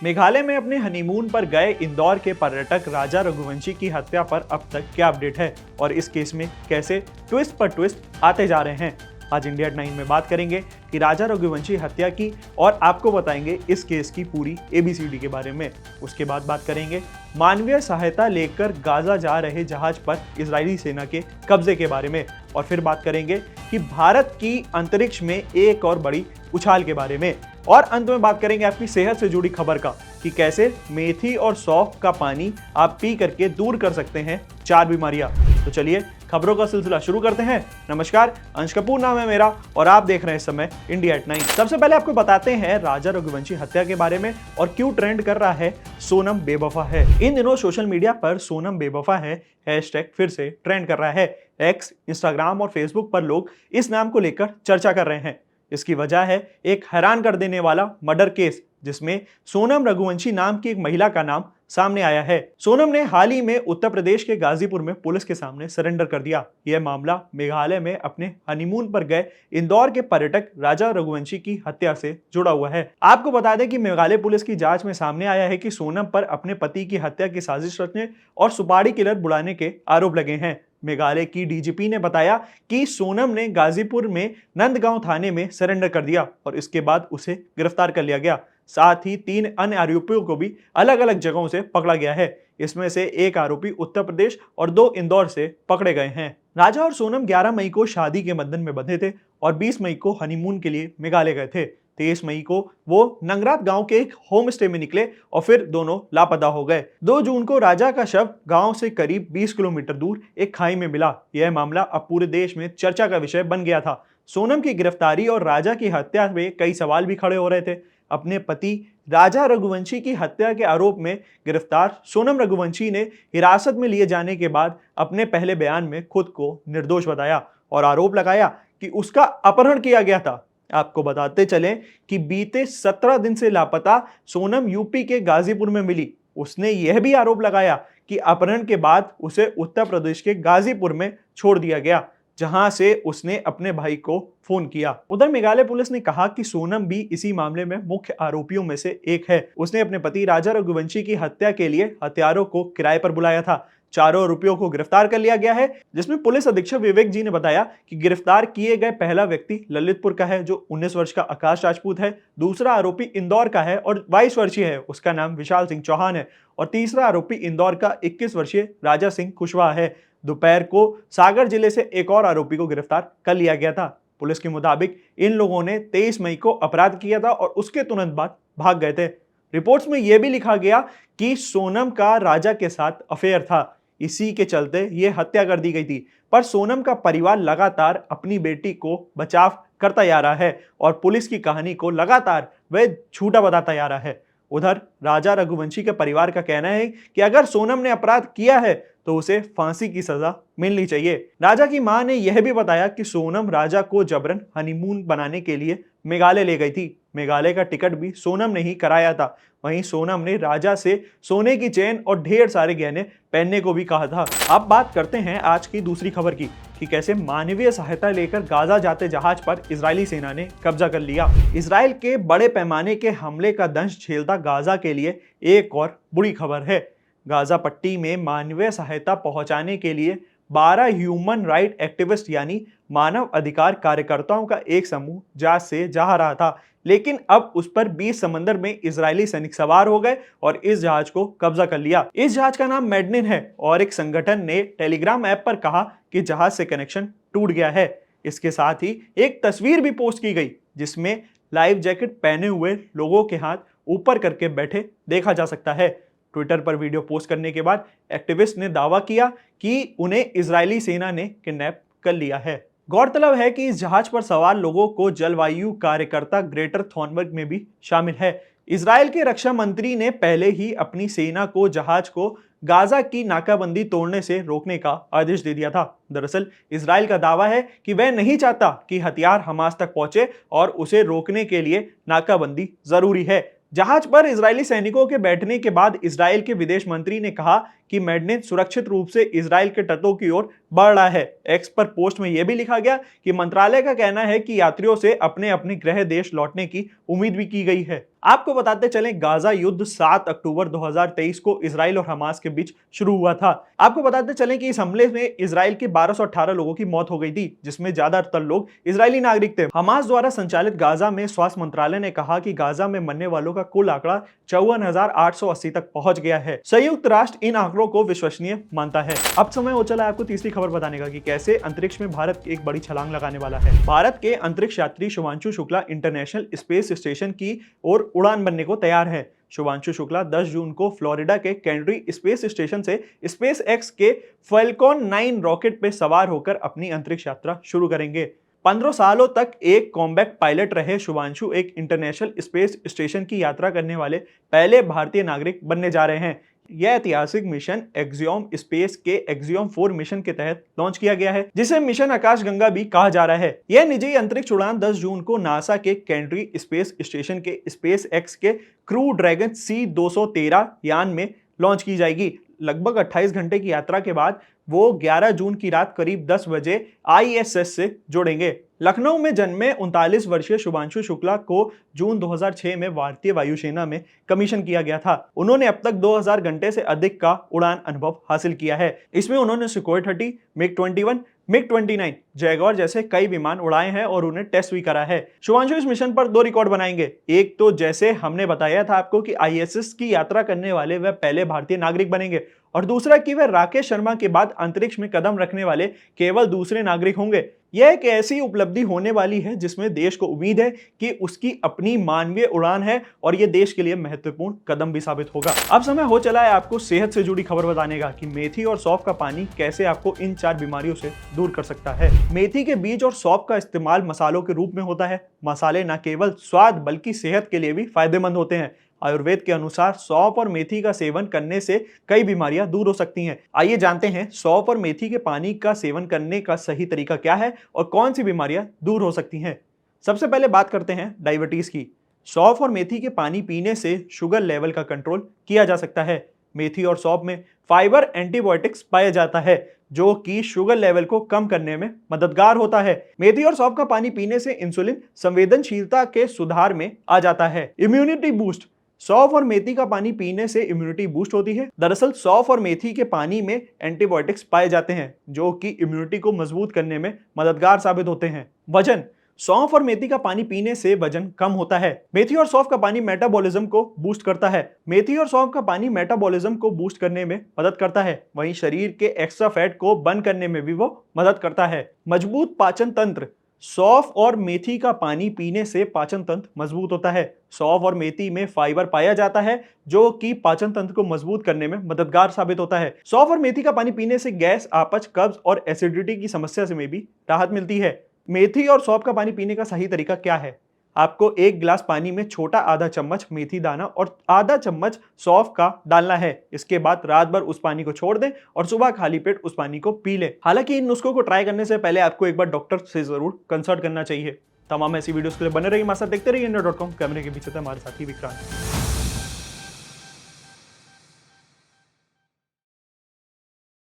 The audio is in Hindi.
मेघालय में अपने हनीमून पर गए इंदौर के पर्यटक राजा रघुवंशी की हत्या पर अब तक क्या अपडेट है और इस केस में कैसे ट्विस्ट पर ट्विस्ट आते जा रहे हैं। आज इंडिया 9 में बात करेंगे कि राजा रघुवंशी हत्या की और आपको बताएंगे इस केस की पूरी ABCD के बारे में। उसके बाद बात करेंगे मानवीय सहायता लेकर गाजा जा रहे जहाज पर इजरायली सेना के कब्जे के बारे में और फिर बात करेंगे कि भारत की अंतरिक्ष में एक और बड़ी उछाल के बारे में और अंत में बात करेंगे आपकी सेहत से जुड़ी खबर का कि कैसे मेथी और सौंफ का पानी आप पी करके दूर कर सकते हैं 4 बीमारियां। तो चलिए खबरों का सिलसिला शुरू करते हैं। नमस्कार, अंश कपूर नाम है मेरा और आप देख रहे हैं इस समय इंडिया 9। सबसे पहले आपको बताते हैं राजा रघुवंशी हत्या के बारे में और क्यों ट्रेंड कर रहा है सोनम बेवफा है। इन दिनों सोशल मीडिया पर सोनम बेवफा है हैशटैग फिर से ट्रेंड कर रहा है। एक्स, इंस्टाग्राम और फेसबुक पर लोग इस नाम को लेकर चर्चा कर रहे हैं। इसकी वजह है एक हैरान कर देने वाला मर्डर केस जिसमें सोनम रघुवंशी नाम की एक महिला का नाम सामने आया है। सोनम ने हाल ही में उत्तर प्रदेश के गाजीपुर में पुलिस के सामने सरेंडर कर दिया। यह मामला मेघालय में अपने हनीमून पर गए इंदौर के पर्यटक राजा रघुवंशी की हत्या से जुड़ा हुआ है। आपको बता दें कि मेघालय पुलिस की जांच में सामने आया है कि सोनम पर अपने पति की हत्या की साजिश रचने और सुपारी किलर बुलाने के आरोप लगे हैं। मेघालय की DGP ने बताया कि सोनम ने गाजीपुर में नंदगांव थाने में सरेंडर कर दिया और इसके बाद उसे गिरफ्तार कर लिया गया। साथ ही 3 अन्य आरोपियों को भी अलग अलग जगहों से पकड़ा गया है। इसमें से एक आरोपी उत्तर प्रदेश और 2 इंदौर से पकड़े गए हैं। राजा और सोनम 11 मई को शादी के बंधन में बंधे थे और 20 मई को हनीमून के लिए मेघालय गए थे। 23 मई को वो नंगरात गांव के एक होम स्टे में निकले और फिर दोनों लापता हो गए। 2 जून को राजा का शव गांव से करीब 20 किलोमीटर दूर एक खाई में मिला। यह मामला अब पूरे देश में चर्चा का विषय बन गया था। सोनम की गिरफ्तारी और राजा की हत्या में कई सवाल भी खड़े हो रहे थे। अपने पति राजा रघुवंशी की हत्या के आरोप में गिरफ्तार सोनम रघुवंशी ने हिरासत में लिए जाने के बाद अपने पहले बयान में खुद को निर्दोष बताया और आरोप लगाया कि उसका अपहरण किया गया था। आपको बताते चलें कि बीते 17 दिन से लापता सोनम यूपी के गाजीपुर में मिली। उसने यह भी आरोप लगाया कि अपहरण के बाद उसे उत्तर प्रदेश के गाजीपुर में छोड़ दिया गया, जहां से उसने अपने भाई को फोन किया। उधर मेघालय पुलिस ने कहा कि सोनम भी इसी मामले में मुख्य आरोपियों में से एक है। उसने अपने पति राजा रघुवंशी की हत्या के लिए हत्यारों को किराए पर बुलाया था। 4 आरोपियों को गिरफ्तार कर लिया गया है, जिसमें पुलिस अधीक्षक विवेक जी ने बताया कि गिरफ्तार किए गए पहला व्यक्ति ललितपुर का है जो 19 वर्ष का आकाश राजपूत है। दूसरा आरोपी इंदौर का है और 22 वर्षीय है, उसका नाम विशाल सिंह चौहान है। और तीसरा आरोपी इंदौर का 21 वर्षीय राजा सिंह कुशवाहा है। दोपहर को सागर जिले से एक और आरोपी को गिरफ्तार कर लिया गया था। पुलिस के मुताबिक इन लोगों ने 23 मई को अपराध किया था और उसके तुरंत बाद भाग गए थे। रिपोर्ट्स में यह भी लिखा गया कि सोनम का राजा के साथ अफेयर था, इसी के चलते यह हत्या कर दी गई थी। पर सोनम का परिवार लगातार अपनी बेटी को बचाव करता जा रहा है और पुलिस की कहानी को लगातार वह झूठा बताता जा रहा है। उधर राजा रघुवंशी के परिवार का कहना है कि अगर सोनम ने अपराध किया है तो उसे फांसी की सजा मिलनी चाहिए। राजा की मां ने यह भी बताया कि सोनम राजा को जबरन हनीमून बनाने के लिए मेघालय ले गई थी। मेघालय का टिकट भी सोनम ने ही कराया था। वहीं सोनम ने राजा से सोने की चेन और ढेर सारे गहने पहनने को भी कहा था। अब बात करते हैं आज की दूसरी खबर की कि कैसे मानवीय सहायता लेकर गाजा जाते जहाज पर इजरायली सेना ने कब्जा कर लिया। इजराइल के बड़े पैमाने के हमले का दंश झेलता गाजा के लिए एक और बुरी खबर है। गाजा पट्टी में मानवीय सहायता पहुंचाने के लिए 12 ह्यूमन राइट एक्टिविस्ट यानी मानव अधिकार कार्यकर्ताओं का एक समूह जहाज से जा रहा था, लेकिन अब उस पर 20 समंदर में इजरायली सैनिक सवार हो गए और इस जहाज को कब्जा कर लिया। इस जहाज का नाम मैडनिन है और एक संगठन ने टेलीग्राम ऐप पर कहा कि जहाज से कनेक्शन टूट गया है। इसके साथ ही एक तस्वीर भी पोस्ट की गई जिसमें लाइफ जैकेट पहने हुए लोगों के हाथ ऊपर करके बैठे देखा जा सकता है। ट्विटर पर वीडियो पोस्ट करने के बाद एक्टिविस्ट ने दावा किया कि उन्हें इजरायली सेना ने किडनैप कर लिया है। गौरतलब है कि इस जहाज पर सवार लोगों को जलवायु कार्यकर्ता ग्रेटर थॉनबर्ग में भी शामिल है। इजराइल के रक्षा मंत्री ने पहले ही अपनी सेना को जहाज को गाजा की नाकाबंदी तोड़ने से रोकने का आदेश दे दिया था। दरअसल इजराइल का दावा है कि वह नहीं चाहता कि हथियार हमास तक पहुंचे और उसे रोकने के लिए नाकाबंदी जरूरी है। जहाज पर इजरायली सैनिकों के बैठने के बाद इजराइल के विदेश मंत्री ने कहा कि मैडनिन सुरक्षित रूप से इजराइल के तटों की ओर बढ़ रहा है। एक्स पर पोस्ट में यह भी लिखा गया कि मंत्रालय का कहना है कि यात्रियों से अपने अपने गृह देश लौटने की उम्मीद भी की गई है। आपको बताते चलें, गाजा युद्ध 7 अक्टूबर 2023 को इजराइल और हमास के बीच शुरू हुआ था। आपको बताते चलें कि इस हमले में इजराइल के 1218 लोगों की मौत हो गई थी, जिसमें ज्यादातर लोग इजरायली नागरिक थे। हमास द्वारा संचालित गाजा में स्वास्थ्य मंत्रालय ने कहा कि गाजा में मरने वालों का कुल आंकड़ा 54,880 तक पहुंच गया है। संयुक्त राष्ट्र इन आंकड़ों को विश्वसनीय मानता है। अब समय हो चला है आपको तीसरी खबर बताने का कि कैसे अंतरिक्ष में भारत एक बड़ी छलांग लगाने वाला है। भारत के अंतरिक्ष यात्री Shubhanshu Shukla international space station की ओर उड़ान भरने को तैयार है। शुभांशु शुक्ला 10 जून को फ्लोरिडा के केनेडी स्पेस स्टेशन से स्पेस एक्स के फैल्कॉन 9 रॉकेट पे सवार होकर अपनी अंतरिक्ष यात्रा शुरू करेंगे। 15 सालों तक एक कॉम्बैट पायलट रहे शुभांशु एक इंटरनेशनल स्पेस स्टेशन की यात्रा करने वाले पहले भारतीय नागरिक बनने जा रहे हैं। यह ऐतिहासिक मिशन एक्सियोम स्पेस के एक्सियोम 4 मिशन के तहत लॉन्च किया गया है, जिसे मिशन आकाशगंगा भी कहा जा रहा है। यह निजी अंतरिक्ष उड़ान 10 जून को नासा के केनेडी स्पेस स्टेशन के स्पेस एक्स के क्रू ड्रैगन C213 यान में लॉन्च की जाएगी। लगभग 28 घंटे की यात्रा के बाद वो 11 जून की रात करीब 10 बजे ISS से जुड़ेंगे। लखनऊ में जन्मे 39 वर्षीय शुभांशु शुक्ला को जून 2006 में भारतीय वायुसेना में कमीशन किया गया था। उन्होंने अब तक 2000 घंटे से अधिक का उड़ान अनुभव हासिल किया है। इसमें उन्होंने सुखोई 30, MiG-21, MiG-29, जैगवार जैसे कई विमान उड़ाए हैं और उन्हें टेस्ट भी करा है। शुभांशु इस मिशन पर 2 रिकॉर्ड बनाएंगे। एक तो जैसे हमने बताया था आपको कि ISS की यात्रा करने वाले वह पहले भारतीय नागरिक बनेंगे, और दूसरा कि वह राकेश शर्मा के बाद अंतरिक्ष में कदम रखने वाले केवल दूसरे नागरिक होंगे। यह एक ऐसी उपलब्धि होने वाली है जिसमें देश को उम्मीद है कि उसकी अपनी मानवीय उड़ान है और यह देश के लिए महत्वपूर्ण कदम भी साबित होगा। अब समय हो चला है आपको सेहत से जुड़ी खबर बताने का कि मेथी और सौंफ का पानी कैसे आपको इन 4 बीमारियों से दूर कर सकता है। मेथी के बीज और सौंफ का इस्तेमाल मसालों के रूप में होता है। मसाले न केवल स्वाद बल्कि सेहत के लिए भी फायदेमंद होते हैं। आयुर्वेद के अनुसार सौंफ और मेथी का सेवन करने से कई बीमारियां दूर हो सकती हैं। आइए जानते हैं सौंफ और मेथी के पानी का सेवन करने का सही तरीका क्या है और कौन सी बीमारियां दूर हो सकती हैं। सबसे पहले बात करते हैं डायबिटीज की। सौंफ और मेथी के पानी पीने से शुगर लेवल का कंट्रोल किया जा सकता है। मेथी और सौंफ में फाइबर एंटीबायोटिक्स पाया जाता है जो कि शुगर लेवल को कम करने में मददगार होता है। मेथी और सौंफ का पानी पीने से इंसुलिन संवेदनशीलता के सुधार में आ जाता है। Immunity boost. सौंफ और मेथी का पानी पीने से इम्यूनिटी बूस्ट होती है। दरअसल सौंफ और मेथी के पानी में एंटीबायोटिक्स पाए जाते हैं जो कि इम्यूनिटी को मजबूत करने में मददगार साबित होते हैं। वजन। सौंफ और मेथी का पानी पीने से वजन कम होता है। मेथी और सौंफ का पानी मेटाबॉलिज्म को बूस्ट करता है। मेथी और सौंफ का पानी मेटाबॉलिज्म को बूस्ट करने में मदद करता है। वहीं शरीर के एक्स्ट्रा फैट को बर्न करने में भी वो मदद करता है। मजबूत पाचन तंत्र। सौंफ और मेथी का पानी पीने से पाचन तंत्र मजबूत होता है। सौंफ और मेथी में फाइबर पाया जाता है जो कि पाचन तंत्र को मजबूत करने में मददगार साबित होता है। सौंफ और मेथी का पानी पीने से गैस, अपच, कब्ज और एसिडिटी की समस्या से में भी राहत मिलती है। मेथी और सौंफ का पानी पीने का सही तरीका क्या है? आपको 1 गिलास पानी में छोटा आधा चम्मच मेथी दाना और आधा चम्मच सौंफ का डालना है। इसके बाद रात भर उस पानी को छोड़ दें और सुबह खाली पेट उस पानी को पी लें। हालांकि इन नुस्खों को ट्राई करने से पहले आपको एक बार डॉक्टर से जरूर कंसल्ट करना चाहिए। तमाम ऐसी वीडियोस के लिए बने रहिए हमारे साथ, देखते रहिए इंडिया.com। कैमरे के पीछे था हमारे साथी विक्रांत।